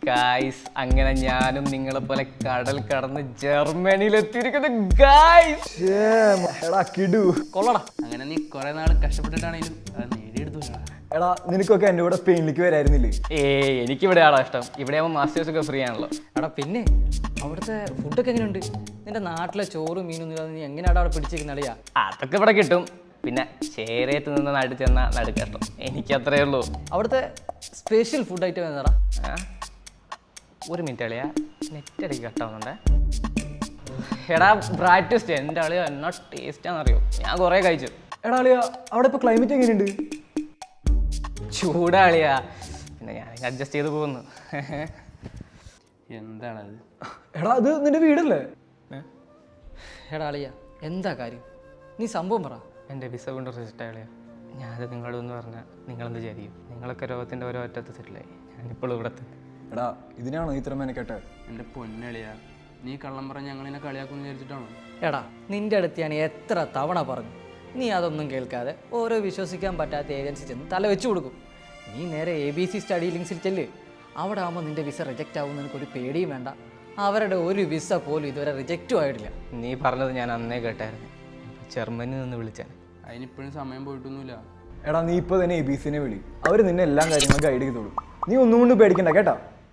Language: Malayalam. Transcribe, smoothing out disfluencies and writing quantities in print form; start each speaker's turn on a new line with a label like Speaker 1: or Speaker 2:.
Speaker 1: ഗായ്സ്, അങ്ങനെ ഞാനും നിങ്ങളെ പോലെ കടൽ കടന്ന് ജർമ്മനിയിൽ എത്തിയിരിക്കുന്നു ഗായ്സ്.
Speaker 2: കൊള്ളടാ, അങ്ങനെ നീ കുറെ നാൾ കഷ്ടപ്പെട്ടിട്ടാണെങ്കിലും അത് നേടിയെടുത്തു.
Speaker 3: എടാ, നിനക്കൊക്കെ എൻ്റെ കൂടെ സ്പെയിനിലേക്ക് വരായിരുന്നില്ലേ?
Speaker 1: എനിക്കിവിടെയാണോ ഇഷ്ടം. ഇവിടെ ആവുമ്പോൾ മാസ്റ്റേഴ്സ് ഒക്കെ ഫ്രീ ആണല്ലോ.
Speaker 2: എടാ പിന്നെ അവിടുത്തെ ഫുഡൊക്കെ എങ്ങനെയുണ്ട്? നിന്റെ നാട്ടിലെ ചോറും മീനും ഇല്ലാതെ നീ എങ്ങനെയാടാ അവിടെ പിടിച്ചിരിക്കുന്ന അളിയാ?
Speaker 1: അതൊക്കെ ഇവിടെ കിട്ടും. പിന്നെ ചേരയത്ത് നിന്ന് നടുക്ക് ചെന്നാൽ നടുക്കഷ്ടം. എനിക്കത്രേ ഉള്ളൂ.
Speaker 2: അവിടുത്തെ സ്പെഷ്യൽ ഫുഡ് ഐറ്റം എന്താടാ?
Speaker 1: ഒരു മിനിറ്റ് അളിയാ, നെറ്റ് ഇടയ്ക്ക് കട്ടാവുന്നുണ്ടേ. എടാ ബ്രാറ്റസ്റ്റ് എൻ്റെ അളിയ എന്നാ ടേസ്റ്റാണെന്നറിയോ? ഞാൻ കുറേ കഴിച്ചു.
Speaker 3: എടാ അളിയാ, അവിടെ ഇപ്പോൾ ക്ലൈമറ്റ് എങ്ങനെയുണ്ട്?
Speaker 1: ചൂടാളിയാ, പിന്നെ ഞാൻ അഡ്ജസ്റ്റ് ചെയ്ത് പോകുന്നു.
Speaker 2: എന്താണത്?
Speaker 3: എടാ, അത് നിന്റെ വീടല്ലേ?
Speaker 2: എടാ അളിയ, എന്താ കാര്യം? നീ സംഭവം പറ.
Speaker 1: എൻ്റെ വിസ കൊണ്ട് റിജക്റ്റ് ആളിയാ. ഞാനത് നിങ്ങളോടൊന്ന് പറഞ്ഞാൽ നിങ്ങളെന്ത് വിചാരിക്കും? നിങ്ങളൊക്കെ ലോകത്തിൻ്റെ ഓരോ അറ്റത്ത് സെറ്റിലായി. ഞാനിപ്പോൾ ഇവിടത്തെ.
Speaker 3: എടാ, ഇതിനാണോ ഇത്ര മെനക്കെട്ടെ?
Speaker 2: എൻ്റെ പൊന്നളിയാ, നീ കള്ളം പറഞ്ഞ് ഞങ്ങളിനെ കളിയാക്കുമെന്ന് വിചാരിച്ചിട്ടാണോ? എടാ, നിന്റെ അടുത്ത് ഞാൻ എത്ര തവണ പറഞ്ഞു, നീ അതൊന്നും കേൾക്കാതെ ഓരോ വിശ്വസിക്കാൻ പറ്റാത്ത ഏജൻസി ചെന്ന് തല വെച്ച് കൊടുക്കും. നീ നേരെ ABC സ്റ്റഡി ലിങ്ക്സിൽ ചെല്ല്. അവിടെ ആകുമ്പോൾ നിന്റെ വിസ റിജക്റ്റ് ആകുമെന്ന് എനിക്കൊരു പേടിയും വേണ്ട. അവരുടെ ഒരു വിസ പോലും ഇതുവരെ റിജക്റ്റും ആയിട്ടില്ല.
Speaker 1: നീ പറഞ്ഞത് ഞാൻ അന്നേ കേട്ടായിരുന്നു. ജർമ്മനിയിൽ നിന്ന് വിളിച്ചാൽ
Speaker 2: അതിനിപ്പോഴും സമയം പോയിട്ടൊന്നുമില്ല.
Speaker 3: എടാ, നീ ഇപ്പോൾ തന്നെ ABCനെ വിളി. അവർ നിന്നെ എല്ലാ കാര്യങ്ങളും ഗൈഡ് ചെയ്തോളും. നീ ഒന്നും കൊണ്ട് പേടിക്കണ്ട കേട്ടാ.